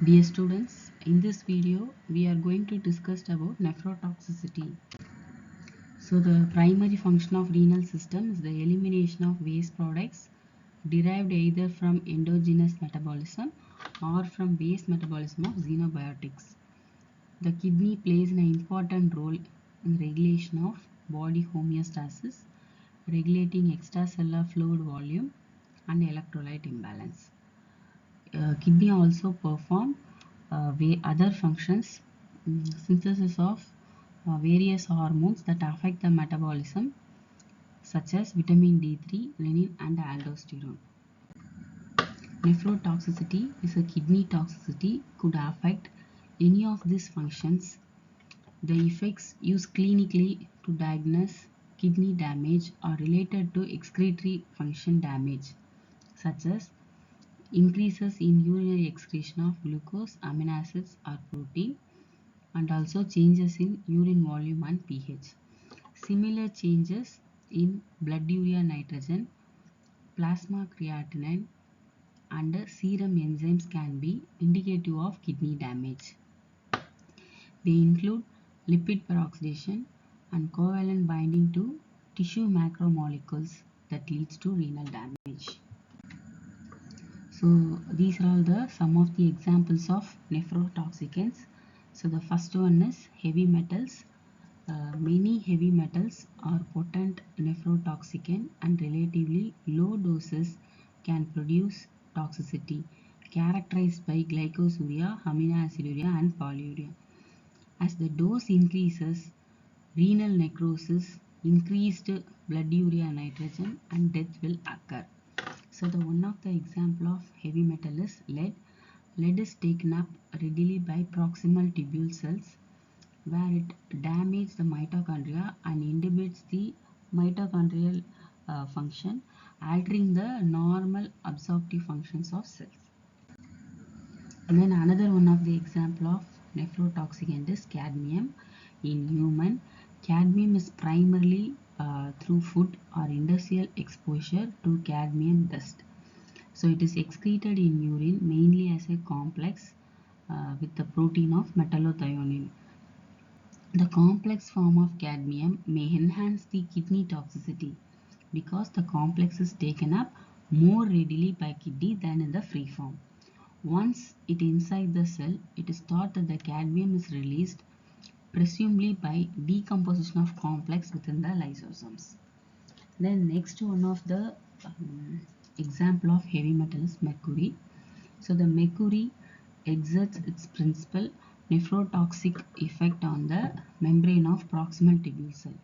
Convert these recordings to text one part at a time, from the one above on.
Dear students, in this video we are going to discuss about nephrotoxicity. So the primary function of renal system is the elimination of waste products derived either from endogenous metabolism or from waste metabolism of xenobiotics. The kidney plays an important role in regulation of body homeostasis, regulating extracellular fluid volume and electrolyte imbalance. Kidney also perform other functions, synthesis of various hormones that affect the metabolism, such as vitamin D3, renin, and aldosterone. Nephrotoxicity is a kidney toxicity could affect any of these functions. The effects used clinically to diagnose kidney damage are related to excretory function damage, such as increases in urinary excretion of glucose, amino acids, or protein, and also changes in urine volume and pH. Similar changes in blood urea nitrogen, plasma creatinine, and serum enzymes can be indicative of kidney damage. They include lipid peroxidation and covalent binding to tissue macromolecules that leads to renal damage. So these are all some of the examples of nephrotoxicants. So the first one is heavy metals. Many heavy metals are potent nephrotoxicant and relatively low doses can produce toxicity, characterized by glycosuria, aminoaciduria, and polyuria. As the dose increases, renal necrosis, increased blood urea nitrogen, and death will occur. So the one of the example of heavy metal is lead. Lead is taken up readily by proximal tubule cells, where it damages the mitochondria and inhibits the mitochondrial function, altering the normal absorptive functions of cells. And then another one of the example of nephrotoxicant is cadmium. In human, cadmium is primarily through food or industrial exposure to cadmium dust. So it is excreted in urine mainly as a complex with the protein of metallothionein. The complex form of cadmium may enhance the kidney toxicity because the complex is taken up more readily by kidney than in the free form. Once it inside the cell, it is thought that the cadmium is released, presumably by decomposition of complex within the lysosomes. Then next one of the example of heavy metal is mercury. So the mercury exerts its principal nephrotoxic effect on the membrane of proximal tubule cell.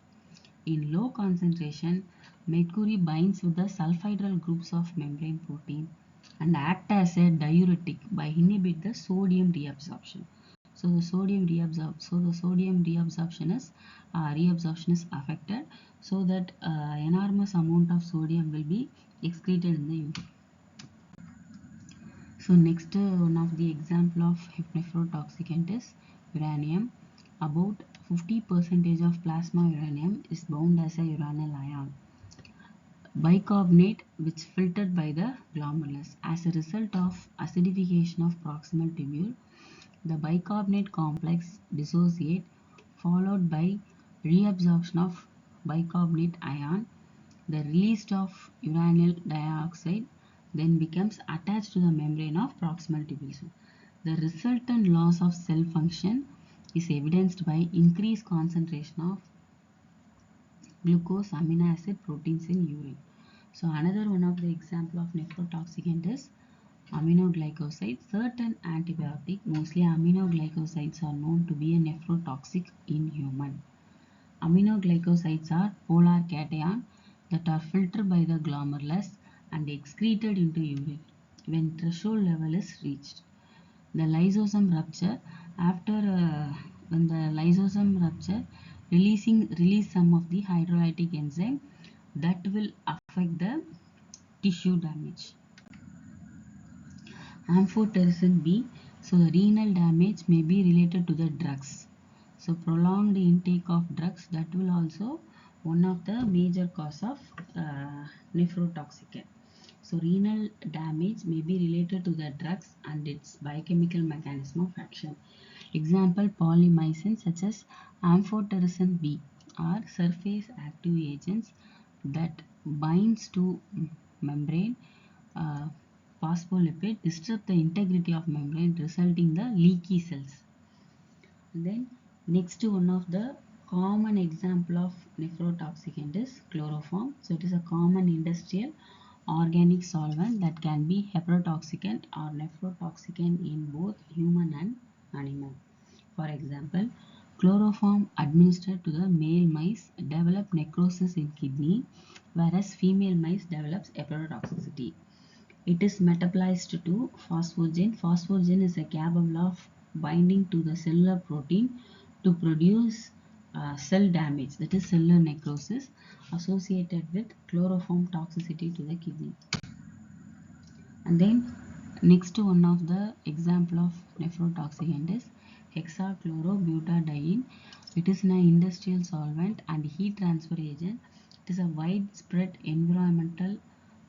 In low concentration, mercury binds with the sulfhydryl groups of membrane protein and act as a diuretic by inhibit the sodium reabsorption. So the sodium reabsorption is affected, so that enormous amount of sodium will be excreted in the urine. So next one of the example of nephrotoxicant is uranium. About 50% of plasma uranium is bound as a uranyl ion bicarbonate which filtered by the glomerulus. As a result of acidification of proximal tubule, the bicarbonate complex dissociate, followed by reabsorption of bicarbonate ion. The release of uranyl dioxide then becomes attached to the membrane of proximal tubule. The resultant loss of cell function is evidenced by increased concentration of glucose, amino acid, proteins in urine. So another one of the example of nephrotoxicant is aminoglycosides. Certain antibiotic, mostly aminoglycosides, are known to be a nephrotoxic in human. Aminoglycosides are polar cation that are filtered by the glomerulus and excreted into urine when threshold level is reached. The lysosome rupture when the lysosome rupture release some of the hydrolytic enzyme that will affect the tissue damage. Amphotericin B. So the renal damage may be related to the drugs. So prolonged intake of drugs, that will also one of the major cause of nephrotoxicant. So renal damage may be related to the drugs and its biochemical mechanism of action. Example, polymyxins such as amphotericin B are surface active agents that binds to membrane uh, phospholipid, disturb the integrity of membrane, resulting in the leaky cells. Then next one of the common example of nephrotoxicant is chloroform. So it is a common industrial organic solvent that can be heterotoxicant or nephrotoxicant in both human and animal. For example, chloroform administered to the male mice develop necrosis in kidney, whereas female mice develops hepatotoxicity. It is metabolized to phosphogen. Phosphogen is capable of binding to the cellular protein to produce cell damage, that is cellular necrosis, associated with chloroform toxicity to the kidney. And then next one of the example of nephrotoxicant is hexachlorobutadiene. It is an industrial solvent and heat transfer agent. It is a widespread environmental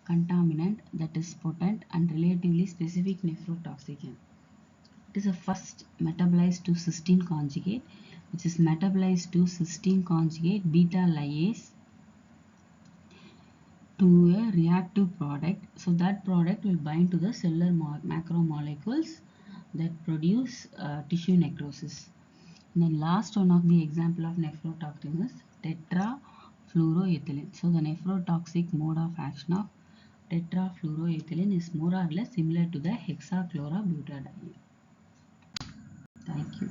contaminant that is potent and relatively specific nephrotoxicant. It is a first metabolized to cysteine conjugate, which is metabolized to cysteine conjugate beta lyase to a reactive product. So that product will bind to the cellular macromolecules that produce tissue necrosis. And then last one of the example of nephrotoxin is tetrafluoroethylene. So the nephrotoxic mode of action of tetrafluoroethylene is more or less similar to the hexachlorobutadiene. Thank you.